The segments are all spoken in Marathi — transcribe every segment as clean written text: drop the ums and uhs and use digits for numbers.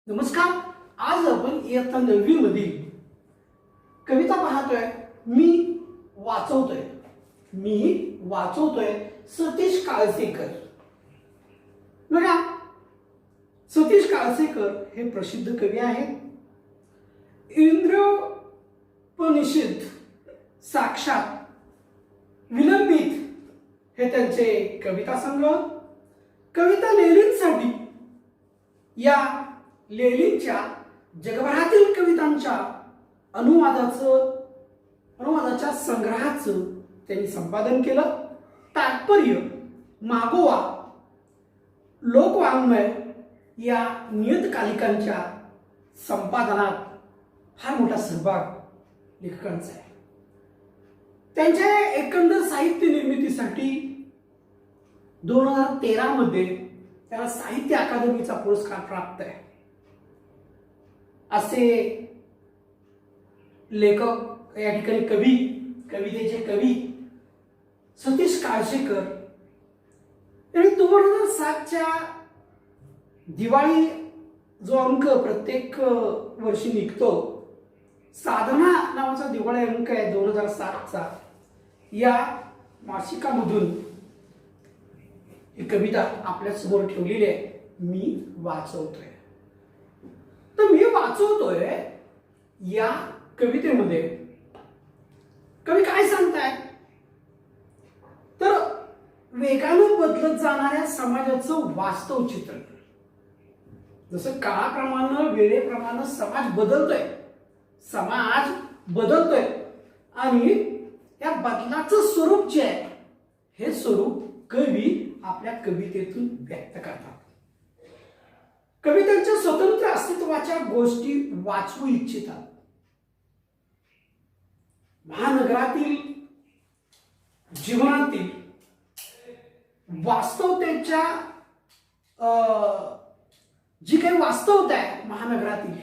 नमस्कार. आज आपण इयत्ता 9वी मधील कविता पाहतोय. मी वाचवतोय सतीश काळसेकर. बघा, सतीश काळसेकर हे प्रसिद्ध कवी आहेत. इंद्रोपनिषद, साक्षात, विलंबित हे त्यांचे कविता संग्रह. कविता लेलींसाठी या लेलींच्या जगभरातील कवितांच्या अनुवादाच्या संग्रहाचं त्यांनी संपादन केलं. तात्पर्य, मागोवा, लोकवाङ्मय या नियतकालिकांच्या संपादनात फार मोठा सहभाग लेखकांचा आहे. त्यांच्या एकंदर साहित्य निर्मितीसाठी 2013 मध्ये त्याला साहित्य अकादमीचा पुरस्कार प्राप्त आहे. असे लेखक या ठिकाणी कवितेचे कवी सतीश काळसेकर यांनी 2007च्या दिवाळी जो अंक प्रत्येक वर्षी निघतो, साधना नावाचा दिवाळी अंक आहे 2007चा, या मासिकामधून ही कविता आपल्या समोर ठेवलेली आहे. मी वाचवतोय. तर मी वाचवतोय या कवितेमध्ये कवी काय सांगताय, तर वेगानं बदलत जाणाऱ्या समाजाचं वास्तव चित्रण. जसं काळाप्रमाणे, वेळेप्रमाणे समाज बदलतोय आणि या बदलाचं स्वरूप जे आहे, हे स्वरूप कवी आपल्या कवितेतून व्यक्त करतात. कवी त्यांच्या स्वतंत्र अस्तित्वाच्या गोष्टी वाचवू इच्छितात. महानगरातील जीवनातील वास्तवतेच्या जी काही वास्तवता आहे महानगरातील,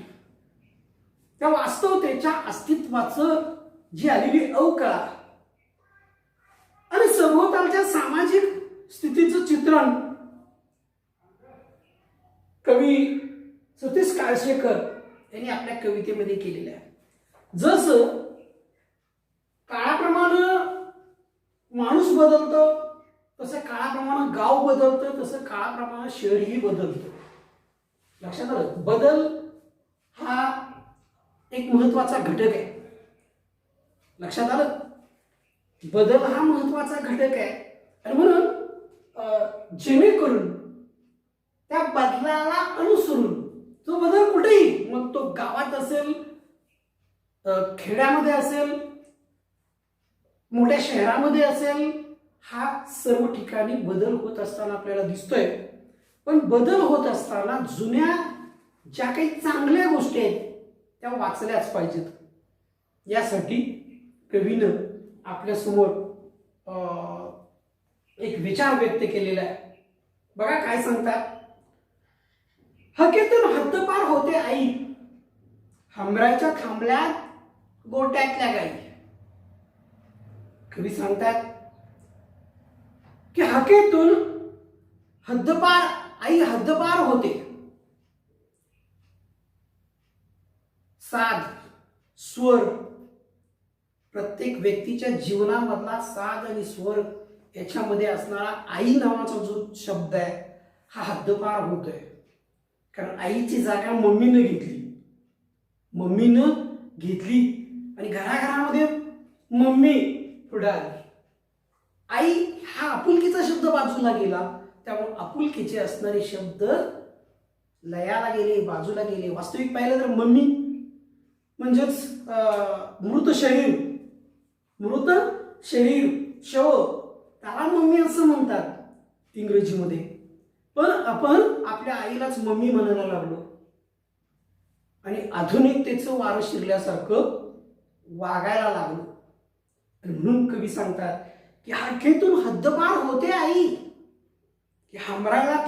त्या वास्तवतेच्या अस्तित्वाचं जी आलेली अवकळा आणि सभोवतालच्या सामाजिक स्थितीचं चित्रण कवी सतीश काळसेकर यांनी आपल्या कवितेमध्ये केलेलं आहे. जसं काळाप्रमाणे माणूस बदलतो, तसं काळाप्रमाणे गाव बदलतं, तसं काळाप्रमाणे शहरही बदलतं. लक्षात आलं? बदल हा एक महत्वाचा घटक आहे. लक्षात आलं? बदल हा महत्वाचा घटक आहे. आणि म्हणून जेणेकरून त्या बदलाला अनुसरून तो बदल कुठेही, मग तो गावात असेल, खेड्यामध्ये असेल, मोठ्या शहरामध्ये असेल, हा सर्व ठिकाणी बदल होत असताना आपल्याला दिसतोय. पण बदल होत असताना जुन्या ज्या काही चांगल्या गोष्टी आहेत त्या वाचल्याच पाहिजेत. यासाठी कवीनं आपल्या समोर एक विचार व्यक्त केलेला आहे. बघा काय सांगतात. हकेतून हद्दपार होते आई, हमरायच्या थांबल्यात गोट्यातल्या गाई. कवी सांगतात की हकेतून हद्दपार आई हद्दपार होते. साध, स्वर, प्रत्येक व्यक्तीच्या जीवनामधला साध आणि स्वर याच्यामध्ये असणारा आई नावाचा जो शब्द आहे, हा हद्दपार होतोय. कारण आईची जागा मम्मीनं घेतली आणि घराघरामध्ये मम्मी पुढे आली. आई हा आपुलकीचा शब्द बाजूला गेला, त्यामुळे आपुलकीचे असणारे शब्द लयाला गेले, बाजूला गेले. वास्तविक पाहिलं तर मम्मी म्हणजेच मृत शरीर, शव, त्याला मम्मी असं म्हणतात इंग्रजीमध्ये. पण आपण आपल्या आईलाच मम्मी म्हणायला लागलो आणि आधुनिकतेचं वारं शिरल्यासारखं वागायला लागलो. म्हणून कवी सांगतात की हकेतून हद्दपार होते आई, की हमरायच्या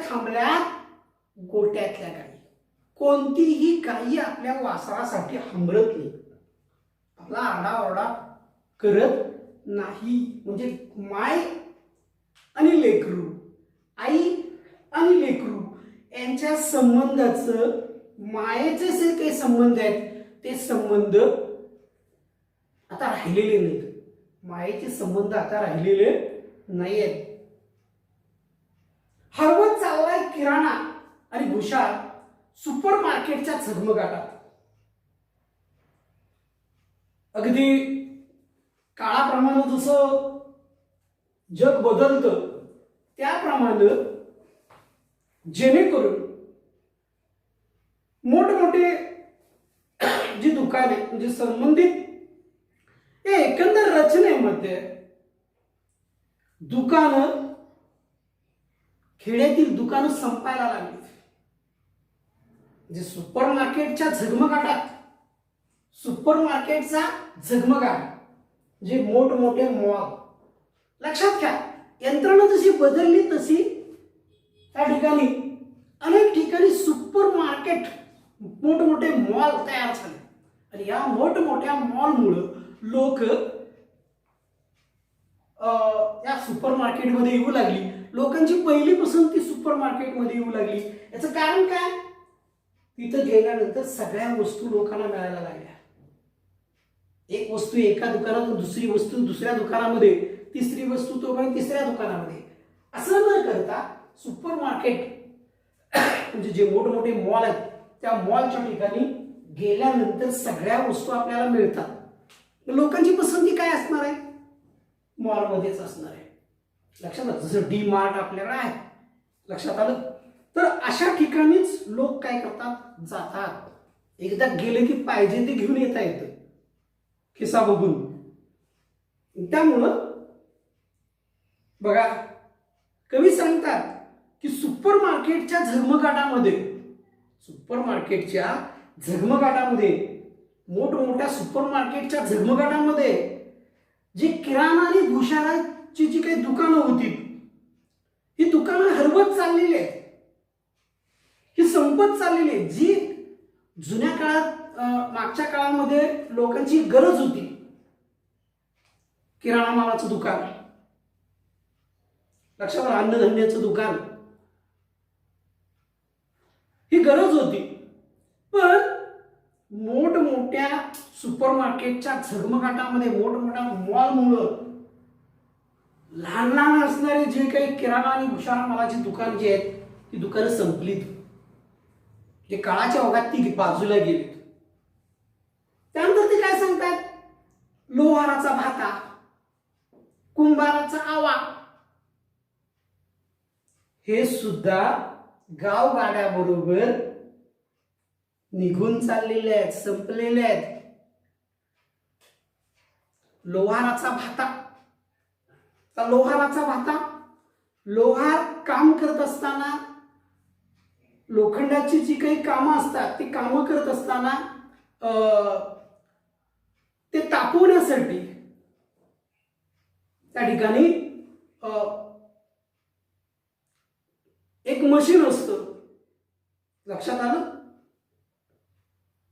थांबल्यात गोट्यातल्या गाई. कोणतीही गाई आपल्या वासरासाठी हमरत नाही, आपला आरडाओरडा करत नाही. म्हणजे माय आणि लेकरू, आई आणि लेकरू यांच्या संबंधाचं मायेचे जे काही संबंध आहेत ते संबंध आता राहिलेले नाहीत. मायेचे संबंध आता राहिलेले नाही आहेत. हरवत चाललाय किराणा आणि भुशार सुपर मार्केटच्या झगमगाटात. अगदी काळाप्रमाणे जसं जग बदलतं त्याप्रमाणे जेणेकरून मोठमोठे जी दुकाने म्हणजे संबंधित या एकंदर रचनेमध्ये दुकानं खेड्यातील दुकानं संपायला लागली. जे सुपर मार्केटच्या झगमगाटात सुपर मार्केटचा झगमगाट जे मोठमोठे मॉल लक्षात घ्या. यंत्रणा जशी बदलली तशी त्या ठिकाणी अनेक ठिकाणी सुपर मार्केट मोठमोठे मॉल तयार झाले आणि या मोठमोठ्या मॉलमुळे लोक या सुपर मार्केटमध्ये येऊ लागली. लोकांची पहिली पसंती सुपर मार्केटमध्ये येऊ लागली. याचं कारण काय? तिथं गेल्यानंतर सगळ्या वस्तू लोकांना मिळायला लागल्या. एक वस्तू एका दुकानातून दुसरी वस्तू दुसऱ्या दुकानामध्ये, तिसरी वस्तू तोपर्यंत तिसऱ्या दुकानामध्ये, असं न करता सुपर मार्केट म्हणजे जे मोठमोठे मॉल आहेत त्या मॉलच्या ठिकाणी गेल्यानंतर सगळ्या वस्तू आपल्याला मिळतात. लोकांची पसंती काय असणार आहे? मॉलमध्येच असणार आहे. लक्षात आलं? जसं डी मार्ट आपल्याकडे आहे, लक्षात आलं? तर अशा ठिकाणीच लोक काय करतात? जातात. एकदा गेले की पाहिजे ते घेऊन येता येतं खिसा बघून. त्यामुळं बघा कवी सांगतात की सुपर मार्केटच्या झगमगाटामध्ये मोठमोठ्या सुपर मार्केटच्या झगमगाटामध्ये जी किराणा आणि भुशाराची जी काही दुकानं होती ही दुकानं हरवत चाललेली आहेत. ही संपत चाललेली आहे. जी जुन्या काळात मागच्या काळामध्ये लोकांची गरज होती, किराणा मालाचं दुकान, लक्षात आलं, अन्नधान्याचं दुकान, ही गरज होती. पण मोठमोठ्या सुपर मार्केटच्या झगमगाटामध्ये मोठमोठ्या मॉलमुळं लहान लहान असणारे जे काही किराणा आणि भुशार मालाची दुकान जी आहेत ती दुकानं संपलीत. जे काळाच्या ओघात ती बाजूला गेलीत. त्यानंतर ते काय सांगतात? लोहाराचा भाता, कुंभाराचा आवा हे सुद्धा गावगाड्याबरोबर निघून चाललेले आहेत, संपलेले आहेत. लोहाराचा भाता, लोहार काम करत असताना लोखंडाची जी काही कामं असतात ती कामं करत असताना ते तापवण्यासाठी त्या ठिकाणी एक मशीन असतं, लक्षात आलं?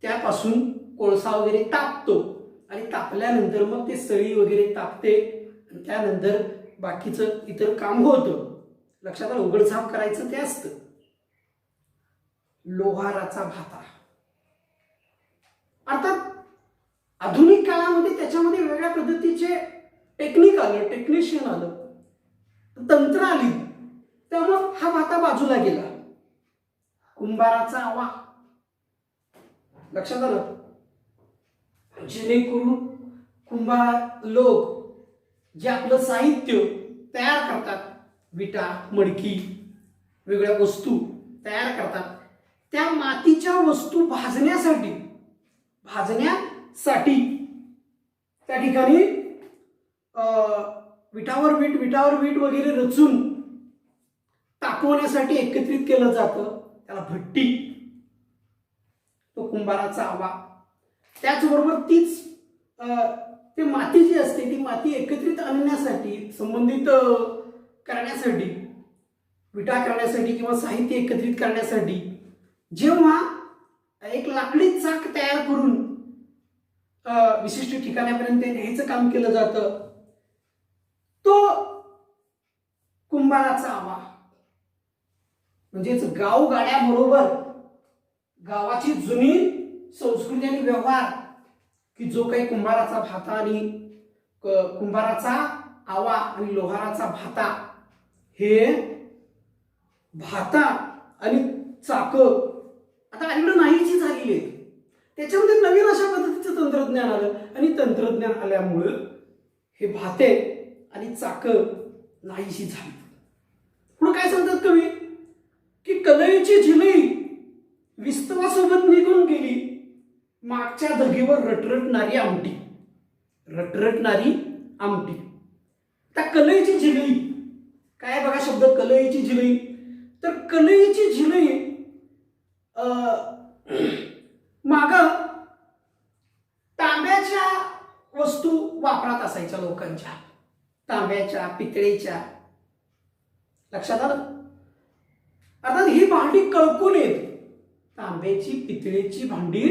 त्यापासून कोळसा वगैरे तापतो आणि तापल्यानंतर मग ते सळी वगैरे तापते आणि त्यानंतर बाकीचं इतर काम होतं. लक्षात आलं? उघडझाप करायचं ते असतं. लोहाराचा भाता अर्थात आधुनिक काळामध्ये त्याच्यामध्ये वेगळ्या पद्धतीचे टेक्निक आलं, टेक्निशियन आलं, तंत्र आली, त्यामुळं हा भाता बाजूला गेला. कुंभाराचा आवा, लक्षात आलं? जेणेकरून कुंभार लोक जे आपलं साहित्य तयार करतात, विटा, मडकी, वेगळ्या वस्तू तयार करतात, त्या मातीच्या वस्तू भाजण्यासाठी त्या ठिकाणी विटावर वीट वगैरे रचून तापवण्यासाठी एकत्रित केलं जातं, त्याला भट्टी, तो कुंभाराचा आवा. त्याचबरोबर तीच ते माती जी असते ती माती एकत्रित आणण्यासाठी, संबंधित करण्यासाठी, विटा करण्यासाठी किंवा साहित्य एकत्रित करण्यासाठी जेव्हा एक लाकडी चाक तयार करून विशिष्ट ठिकाणापर्यंत न्यायचं काम केलं जातं, तो कुंभाराचा आवा. म्हणजेच गावगाड्याबरोबर गावाची जुनी संस्कृती आणि व्यवहार की जो काही कुंभाराचा भाता आणि कुंभाराचा आवा आणि लोहाराचा भाता हे भाता आणि चाक आता अलीकडे नाहीची झालेली आहे. त्याच्यामध्ये नवीन अशा पद्धतीचं तंत्रज्ञान आलं आणि तंत्रज्ञान आल्यामुळं हे भाते आणि चाक नाहीशी झाली. पुढे काय सांगतात कवी की कलईची झिलई विस्तवासोबत निघून गेली, मागच्या धगीवर रटरटणारी आमटी. रटरटणारी आमटी. त्या कलईची झिलई काय बघा शब्द कलईची झिलई. तर कलईची झिलई माग तांब्याच्या वस्तू वापरात असायच्या लोकांच्या, तांब्याच्या पितळेच्या. लक्षात आलं. अर्थात ही भांडी कळकून येत, तांब्याची पितळेची भांडी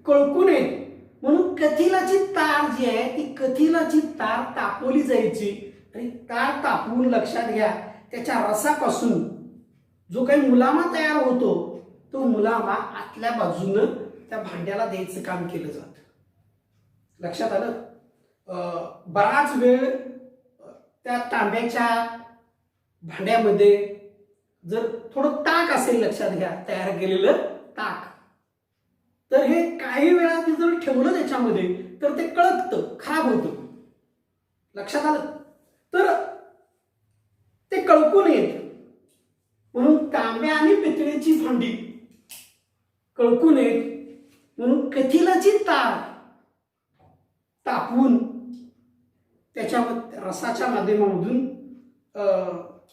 कळकून येत म्हणून कथिलाची तार जी आहे ती कथिलाची तार तापवली जायची आणि तार तापवून लक्षात घ्या त्याच्या रसापासून जो काही मुलामा तयार होतो तो मुलामा आतल्या बाजूनं त्या भांड्याला द्यायचं काम केलं जातं. लक्षात आलं. बराच वेळ त्या तांब्याच्या भांड्यामध्ये जर थोडं ताक असेल, लक्षात घ्या तयार केलेलं ताक, तर हे काही वेळा ते जर ठेवलं त्याच्यामध्ये तर ते कळकतं, खराब होतं. लक्षात आलं. तर ते कळकून येत म्हणून तांब्या आणि पितळेची भांडी कळकून येत म्हणून कथिलाची तार तापवून त्याच्या रसाच्या माध्यमामधून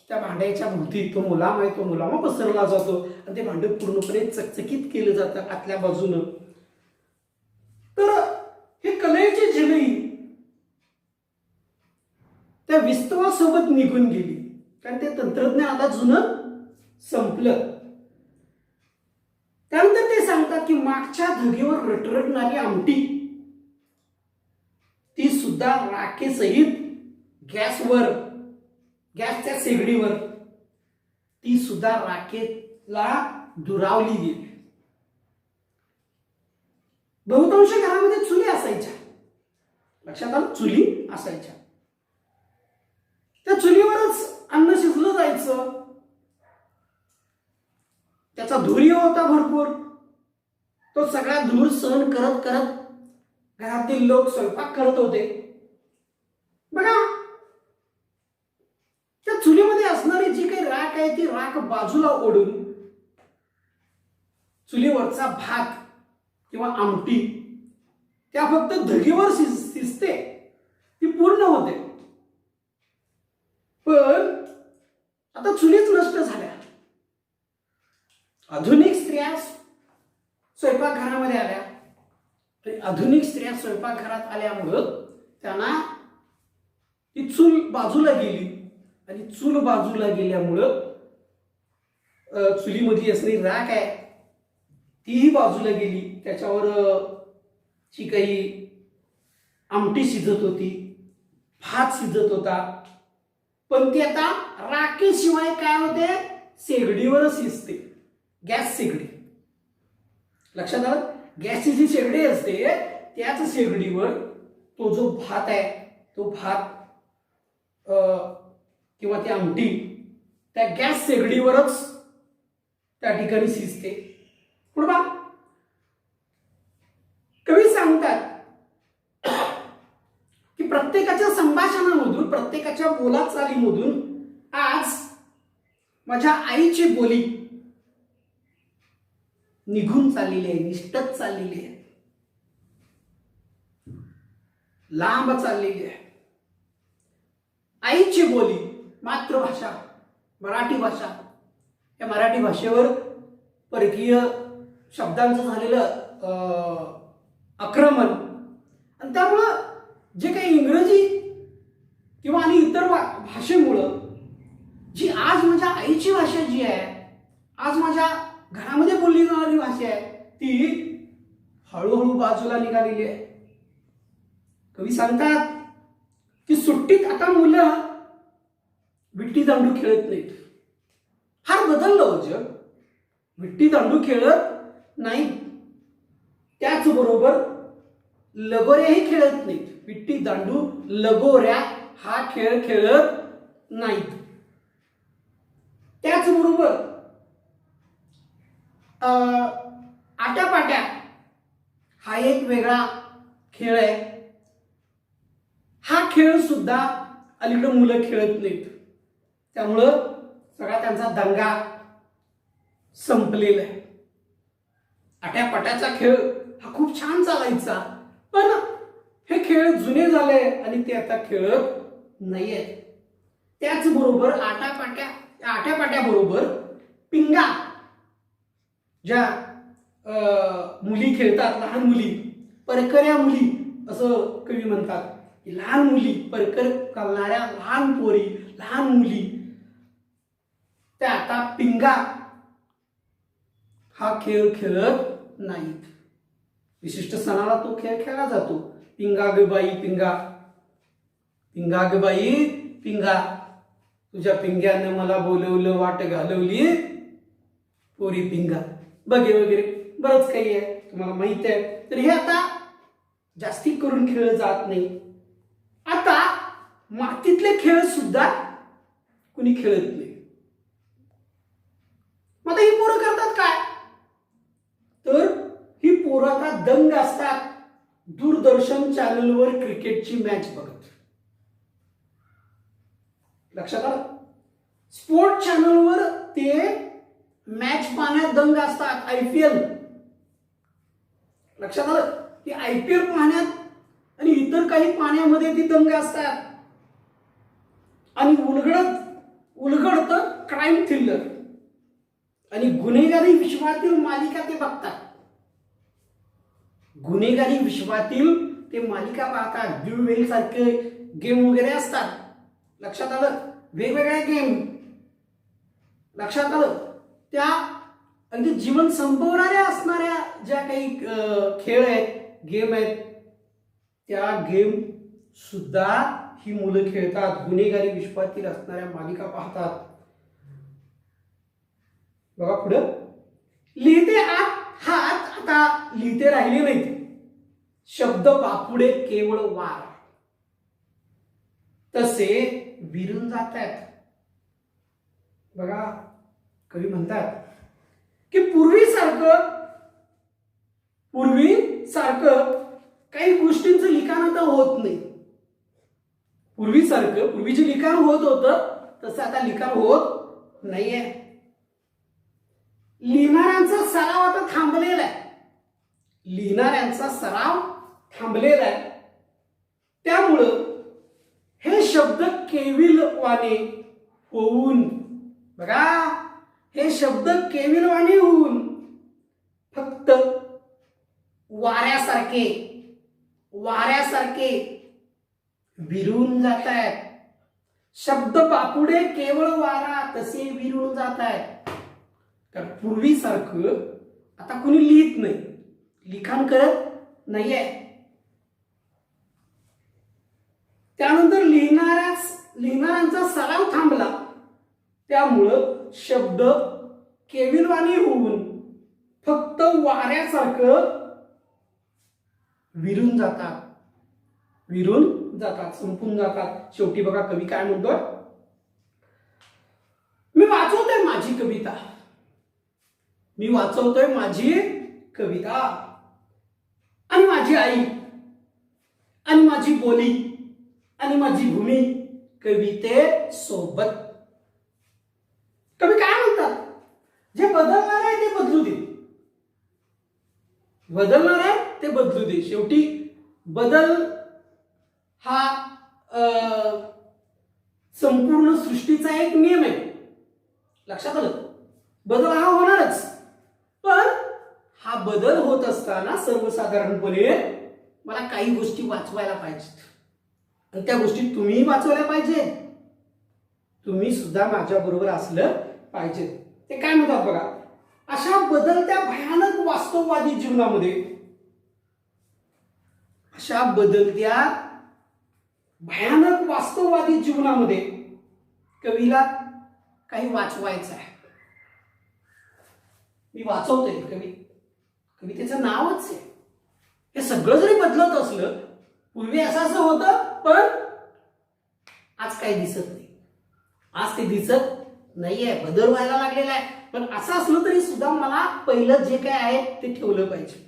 त्या भांड्याच्या भोवती तो मुलाम आहे तो मुलामा पसरला जातो आणि ते भांड पूर्णपणे चकचकीत केलं जातं आतल्या बाजूनं. तर हे कलेची झिलई त्या विस्तवासोबत निघून गेली कारण ते तंत्रज्ञान आता जुनं संपलं. त्यानंतर ते सांगतात की मागच्या धगीवर रटरटणारी आमटी ती सुद्धा राखेसहित गॅसवर, गॅसच्या शेगडीवर ती सुद्धा राखेला दुरावली गेली. बहुतांश घरामध्ये चुली असायच्या. लक्षात आलं. चुली असायच्या. त्या चुलीवरच अन्न शिजलं जायचं. त्याचा धुरी होता भरपूर. तो सगळा धूर सहन करत करत घरातील लोक स्वयंपाक करत होते. बघा त्या चुलीमध्ये असणारी जी काही राख आहे ती राख बाजूला ओढून चुलीवरचा भात किंवा आमटी त्या फक्त धगीवर शिजते, ती पूर्ण होते. पण आता चुलीच नष्ट झाल्या. आधुनिक स्त्रिया स्वयंपाकघरामध्ये आल्या. आधुनिक स्त्रिया स्वयंपाकघरात आल्यामुळं त्यांना ती चूल बाजूला गेली आणि चूल बाजूला गेल्यामुळं चुलीमधली असणारी राख आहे तीही बाजूला गेली. त्याच्यावर जी काही आमटी शिजत होती, भात शिजत होता, पण ती आता राखेशिवाय काय होते, शेगडीवरच शिजते. गॅस शेगडी. लक्षात आलं. गॅसची जी शेगडी असते त्याच शेगडीवर तो जो भात आहे तो भात किंवा ती आमटी त्या गॅस शेगडीवरच त्या ठिकाणी शिजते. पुढे बघा कवी सांगतात की प्रत्येकाच्या संभाषणामधून, प्रत्येकाच्या बोलाचालीमधून आज माझ्या आईची बोली निघून चाललेली आहे, निष्ठत चाललेली आहे, लांब चाललेली आहे. आईची बोली, मातृभाषा, मराठी भाषा, या मराठी भाषेवर परकीय शब्दांचं झालेलं आक्रमण आणि त्यामुळं जे काही इंग्रजी किंवा आणि इतर भाषेमुळं जी आज माझ्या आईची भाषा जी आहे, आज माझ्या घरामध्ये बोलली जाणारी भाषा आहे, ती हळूहळू बाजूला निघालेली आहे. कवी सांगतात की सुट्टीत आता मुलं विट्टी दांडू खेळत नाहीत. फार बदललं हो जग. विट्टी दांडू खेळत नाहीत. त्याचबरोबर लगोऱ्याही खेळत नाहीत. विट्टी दांडू लगोऱ्या हा खेळ खेळत नाहीत. त्याचबरोबर आट्यापाट्या हा एक वेगळा खेळ आहे. हा खेळ सुद्धा अलीकडे मुलं खेळत नाहीत. त्यामुळं सगळा त्यांचा दंगा संपलेला आहे. आट्यापाट्याचा खेळ हा खूप छान चालायचा, पण हे खेळ जुने झाले आणि ते आता खेळत नाहीये. त्याचबरोबर आट्यापाट्या बरोबर पिंगा ज्या मुली खेळतात, लहान मुली, परकऱ्या मुली असं कवी म्हणतात. लहान मुली, परकर घालणाऱ्या लहान पोरी, लहान मुली, त्या आता पिंगा हा खेळ खेळत नाहीत. विशिष्ट सणाला तो खेळ खेळला जातो. पिंगा ग बाई पिंगा, पिंगा ग बाई पिंगा, तुझ्या पिंग्यानं मला बोलवलं, वाट घालवली पोरी पिंगा, वगैरे वगैरे बरंच काही आहे, तुम्हाला माहित आहे. तर हे आता जास्ती करून खेळ जात नाही. आता मातीतले खेळ सुद्धा कुणी खेळत नाही. मग ही पोरं करतात काय, तर ही पोरं आता दंग असतात दूरदर्शन चॅनलवर क्रिकेटची मॅच बघत. लक्षात आलं? स्पोर्ट चॅनलवर ते मॅच पाहण्यात दंग असतात. IPL लक्षात आलं की IPL पाहण्यात आणि इतर काही पाहण्यामध्ये ती दंग असतात. आणि उलगडत क्राईम थ्रिलर आणि गुन्हेगारी विश्वातील मालिका ते बघतात. गुन्हेगारी विश्वातील ते मालिका पाहतात. ड्युएल सारखे गेम वगैरे असतात. लक्षात आलं? वेगवेगळ्या गेम लक्षात आलं? त्या अगदी जीवन संपवणाऱ्या असणाऱ्या ज्या काही खेळ आहेत, गेम आहेत, त्या गेम सुद्धा ही मुलं खेळतात. गुन्हेगारी विश्वातील असणाऱ्या मालिका पाहतात. बघा पुढं, लिहिते हात आता लिहिते राहिले नाहीत. शब्द बापुडे केवळ वार तसे विरून जात आहेत. बघा कवी म्हणतात की पूर्वीसारखं काही गोष्टींचं लिखाण आता होत नाही. पूर्वी जे लिखाण होत होतं तसं आता लिखाण होत नाहीये. लिहिणाऱ्यांचा सराव आता थांबलेला आहे. त्यामुळं हे शब्द केविलवाणे होऊन, बघा हे शब्द केविलवाणे होऊन फक्त वाऱ्यासारखे विरून जात आहेत. शब्द बापुडे केवळ वारा तसे विरून जात आहेत. कारण पूर्वीसारखं आता कुणी लिहित नाही, लिखाण करत नाहीये. त्यानंतर लिहिणाऱ्यांचा सराव थांबला. त्यामुळं शब्द केविलवाणी होऊन फक्त वाऱ्यासारखं विरून जातात, संपून जातात. शेवटी बघा कवी काय म्हणतोय, मी वाचवतोय माझी कविता आणि माझी आई आणि माझी बोली आणि माझी भूमी कविते सोबत. कवी काय म्हणतात, जे बदलणार आहे ते बदलू दे. शेवटी बदल हा संपूर्ण सृष्टीचा एक नियम आहे. लक्षात आलं? बदल हा होणारच. पण हा बदल होत असताना सर्वसाधारणपणे मला काही गोष्टी वाचवायला पाहिजेत आणि त्या गोष्टी तुम्ही वाचवायला पाहिजे. तुम्ही सुद्धा माझ्या बरोबर असलं पाहिजे. ते काय म्हणतात बघा, अशा बदलत्या भयानक वास्तववादी जीवनामध्ये कवीला काही वाचवायचं आहे. मी वाचवतोय कवितेचं नावच आहे. हे सगळं जरी बदलत असलं, पूर्वी असं होतं, पण आज काही दिसत नाही. आज ते दिसत नाहीये, बदल व्हायला लागलेला आहे. पण असं असलं तरी सुद्धा मला पहिलं जे काय आहे ते ठेवलं पाहिजे.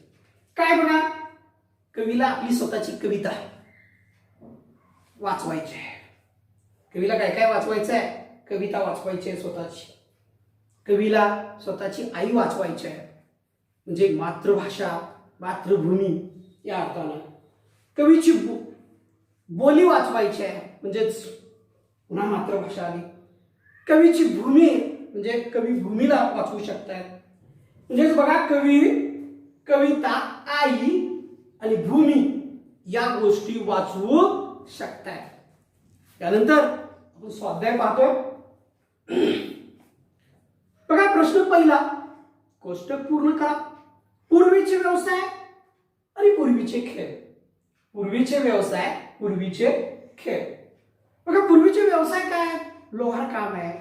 काय बघा, कवीला आपली स्वतःची कविता वाचवायची आहे. कवीला काय काय वाचवायचं आहे? कविता वाचवायची आहे स्वतःची. कवीला स्वतःची आई वाचवायची आहे, म्हणजे मातृभाषा, मातृभूमी या अर्थानं. कवीची बोली वाचवायची आहे, म्हणजेच पुन्हा मातृभाषा आली. कवीची भूमी म्हणजे कवी भूमीला वाचवू शकतायत. म्हणजेच बघा, कविता, आई आणि भूमी या गोष्टी वाचवू शकतायत. त्यानंतर आपण स्वाध्याय पाहतोय. बघा, प्रश्न पहिला, कोष्टक पूर्ण करा. पूर्वीचे व्यवसाय आणि पूर्वीचे खेळ. पूर्वीचे व्यवसाय, पूर्वीचे खेळ. बघा, पूर्वीचे व्यवसाय काय? लोहार काम आहे,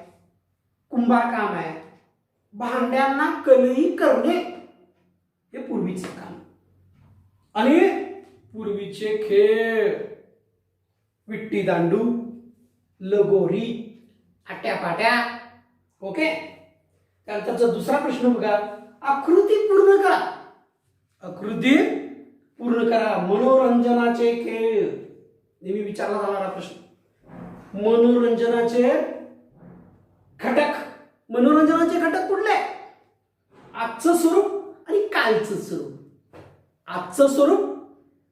कुंभार काम आहे, भांड्यांना कलई करणे हे पूर्वीचे काम. आणि पूर्वीचे खेळ, विट्टी दांडू, लगोरी, आट्यापाट्या. ओके. त्यानंतरचा दुसरा प्रश्न बघा, आकृती पूर्ण करा. आकृती पूर्ण करा. मनोरंजनाचे खेळ, नेहमी विचारला जाणारा प्रश्न. मनोरंजनाचे घटक. मनोरंजनाचे घटक कुठले? आजचं स्वरूप आणि कालचं स्वरूप. आजचं स्वरूप,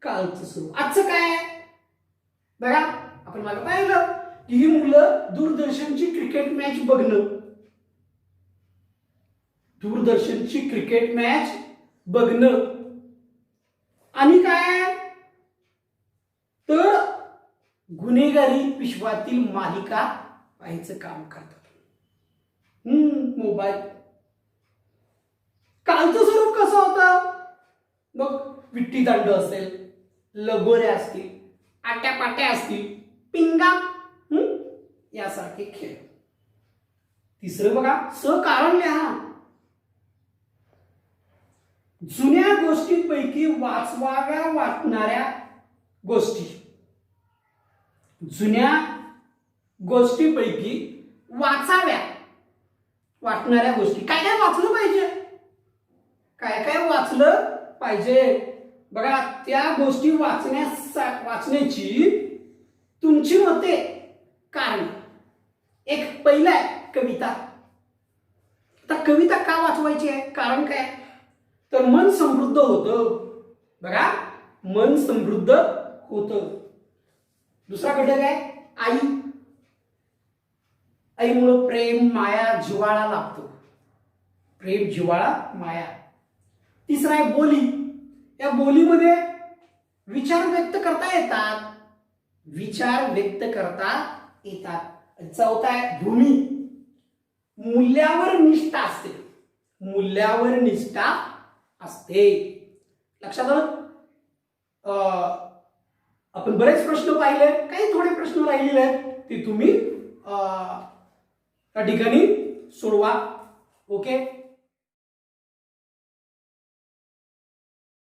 कालचं स्वरूप. आजचं काय आहे बघा, आपण मागे पाहिलं की ही मुलं दूरदर्शनची क्रिकेट मॅच बघणं. दूरदर्शनची क्रिकेट मॅच बघणं आणि काय तर गुन्हेगारी विश्वातील मालिका पाहायचं काम करतात. मोबाईल. कालचं स्वरूप कसं होतं? मग विट्टी दांड असेल, लगोऱ्या असतील, आट्यापाट्या असतील, पिंगा यासारखे खेळ. तिसरं बघा, कारण लिहा. जुन्या गोष्टींपैकी वाचवाव्या वाटणाऱ्या गोष्टी. जुन्या गोष्टींपैकी वाचाव्या वाटणाऱ्या गोष्टी. काय काय वाचलं पाहिजे? काय काय वाचलं पाहिजे? बघा, त्या गोष्टी वाचण्याची तुमची मते, कारण. एक पहिलं आहे कविता. आता कविता का वाचवायची आहे? कारण काय? तर मन समृद्ध होतं. बघा, मन समृद्ध होतं. दुसरा घटक आहे आई. आईमुळे प्रेम, माया, जिव्हाळा लाभतो. प्रेम, जिव्हाळा, माया. तिसरा आहे बोली. या बोलीमध्ये विचार व्यक्त करता येतात. विचार व्यक्त करता येतात. चौथा आहे भूमी. मूल्यावर निष्ठा असते. मूल्यावर निष्ठा असते. लक्षात आलं? आपण बरेच प्रश्न पाहिले, काही थोडे प्रश्न राहिलेले आहेत, ते तुम्ही त्या ठिकाणी सोडवा. ओके.